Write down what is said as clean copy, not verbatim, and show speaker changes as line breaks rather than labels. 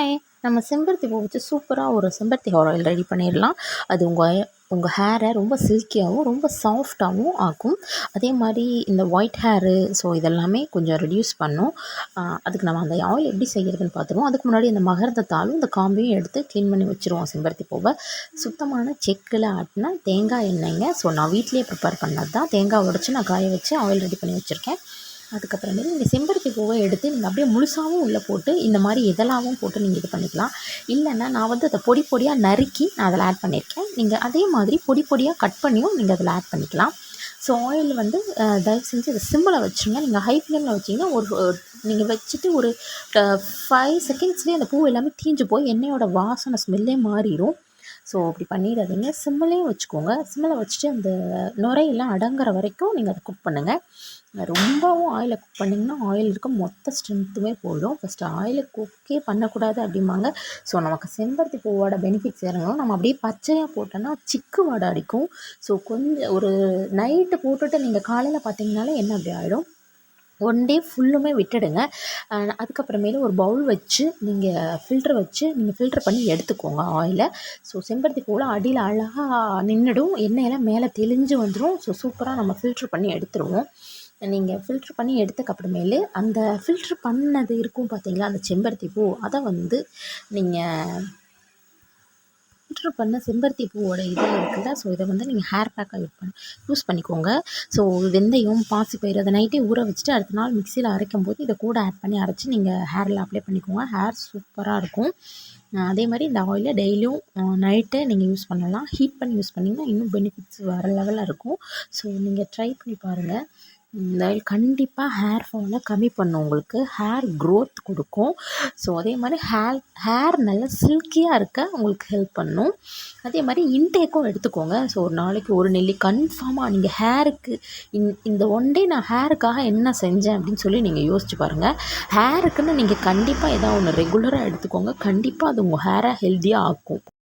Hi! நம்ம செம்பருத்தி பூ வச்சு சூப்பராக ஒரு செம்பருத்தி ஹேர் ஆயில் ரெடி பண்ணிடலாம். அது உங்கள் ஹேரை ரொம்ப சில்கியாகவும் ரொம்ப சாஃப்டாகவும் ஆக்கும். அதே மாதிரி இந்த ஒயிட் ஹேரு இதெல்லாமே கொஞ்சம் ரெடியூஸ் பண்ணும். அதுக்கு நம்ம அந்த ஆயில் எப்படி செய்கிறதுன்னு பார்த்துருவோம். அதுக்கு முன்னாடி இந்த மகரந்தத்தாலும் இந்த காம்பையும் எடுத்து க்ளீன் பண்ணி வச்சுருவோம். செம்பருத்தி பூவை சுத்தமான செக்கில் ஆட்டின தேங்காய் எண்ணெய்ங்க. நான் வீட்டிலேயே ப்ரிப்பேர் பண்ணது தான். தேங்காய் உடைச்சி நான் காய வச்சு ஆயில் ரெடி பண்ணி வச்சுருக்கேன். அதுக்கப்புறமேலு நீங்கள் செம்பருத்தி பூவை எடுத்து நீங்கள் அப்படியே முழுசாகவும் உள்ளே போட்டு இந்த மாதிரி இதழாவும் போட்டு நீங்கள் இது பண்ணிக்கலாம். இல்லைன்னா நான் அதை பொடி பொடியாக நறுக்கி நான் அதில் ஆட் பண்ணியிருக்கேன். நீங்கள் அதே மாதிரி பொடி பொடியாக கட் பண்ணியும் நீங்கள் அதில் ஆட் பண்ணிக்கலாம். ஆயில் தயவு செஞ்சு அதை சிம்மில் வச்சுருங்க. நீங்கள் ஹை ஃப்ளேமில் வச்சிங்கன்னா நீங்கள் வச்சுட்டு ஒரு 5 செகண்ட்ஸ்லேயே அந்த பூ எல்லாமே தீஞ்சு போய் எண்ணெயோட வாசனை ஸ்மெல்லே மாறிடும். அப்படி பண்ணிடாதீங்க. சிம்மிலையும் வச்சுக்கோங்க. சிம்மில் வச்சுட்டு அந்த நுரையெல்லாம் அடங்குற வரைக்கும் நீங்கள் அதை குக் பண்ணுங்கள். ரொம்பவும் ஆயிலை குக் பண்ணிங்கன்னா ஆயில் இருக்க மொத்த ஸ்ட்ரென்த்துமே போயிடும். ஃபஸ்ட்டு ஆயிலை குக்கே பண்ணக்கூடாது அப்படிம்பாங்க. நமக்கு செம்பருத்தி பூவோட பெனிஃபிட்ஸ் இறங்கணும். நம்ம அப்படியே பச்சையாக போட்டோன்னா சிக்கு வாடை அடிக்கும். கொஞ்சம் ஒரு நைட்டு போட்டுட்டு நீங்கள் காலையில் பார்த்தீங்கனாலே எண்ணெய் அப்படி ஆகிடும். 1 டே ஃபுல்லுமே விட்டுடுங்க. அதுக்கப்புறமேலு ஒரு பவுல் வச்சு நீங்கள் ஃபில்ட்ரு பண்ணி எடுத்துக்கோங்க ஆயிலை. செம்பருத்தி பூவில் அடியில் அழகாக நின்றுடும். எண்ணெயெல்லாம் மேலே தெளிஞ்சு வந்துடும். சூப்பராக நம்ம ஃபில்ட்ரு பண்ணி எடுத்துருவோம். நீங்கள் ஃபில்ட்ரு பண்ணி எடுத்ததுக்கப்புறமேலு அந்த ஃபில்ட்ரு பண்ணது இருக்கும் பார்த்தீங்களா, அந்த செம்பருத்தி பூ அதை நீங்கள் ஃபில்ட்ரு பண்ண செம்பருத்தி பூவோட இது இருக்குல்ல, இதை நீங்கள் ஹேர் பேக்காக யூஸ் பண்ணிக்கோங்க. வெந்தயம், பாசிப்பயிறு அதை நைட்டே ஊற வச்சுட்டு அடுத்த நாள் மிக்சியில் அரைக்கும் போது இதை கூட ஆட் பண்ணி அரைச்சி நீங்கள் ஹேரில் அப்ளை பண்ணிக்கோங்க. ஹேர் சூப்பராக இருக்கும். அதே மாதிரி இந்த ஆயிலை டெய்லியும் நைட்டே நீங்கள் யூஸ் பண்ணலாம். ஹீட் பண்ணி யூஸ் பண்ணிங்கன்னா இன்னும் பெனிஃபிட்ஸ் வேறு லெவலில் இருக்கும். நீங்கள் ட்ரை பண்ணி பாருங்கள். இந்த ஆயில் கண்டிப்பாக ஹேர் ஃபாலை கம்மி பண்ணும். உங்களுக்கு ஹேர் க்ரோத் கொடுக்கும். அதே மாதிரி ஹேர் நல்லா சில்கியாக இருக்க உங்களுக்கு ஹெல்ப் பண்ணும். அதே மாதிரி இன்டேக்கும் எடுத்துக்கோங்க. ஒரு நாளைக்கு 1 நெல்லி கன்ஃபார்மாக நீங்கள் ஹேருக்கு இந்த 1 டே நான் ஹேருக்காக என்ன செஞ்சேன் அப்படின்னு சொல்லி நீங்கள் யோசிச்சு பாருங்கள். ஹேருக்குன்னு நீங்கள் கண்டிப்பாக ஏதாவது ஒன்று ரெகுலராக எடுத்துக்கோங்க. கண்டிப்பாக அது உங்கள் ஹேரை ஹெல்த்தியாக ஆக்கும்.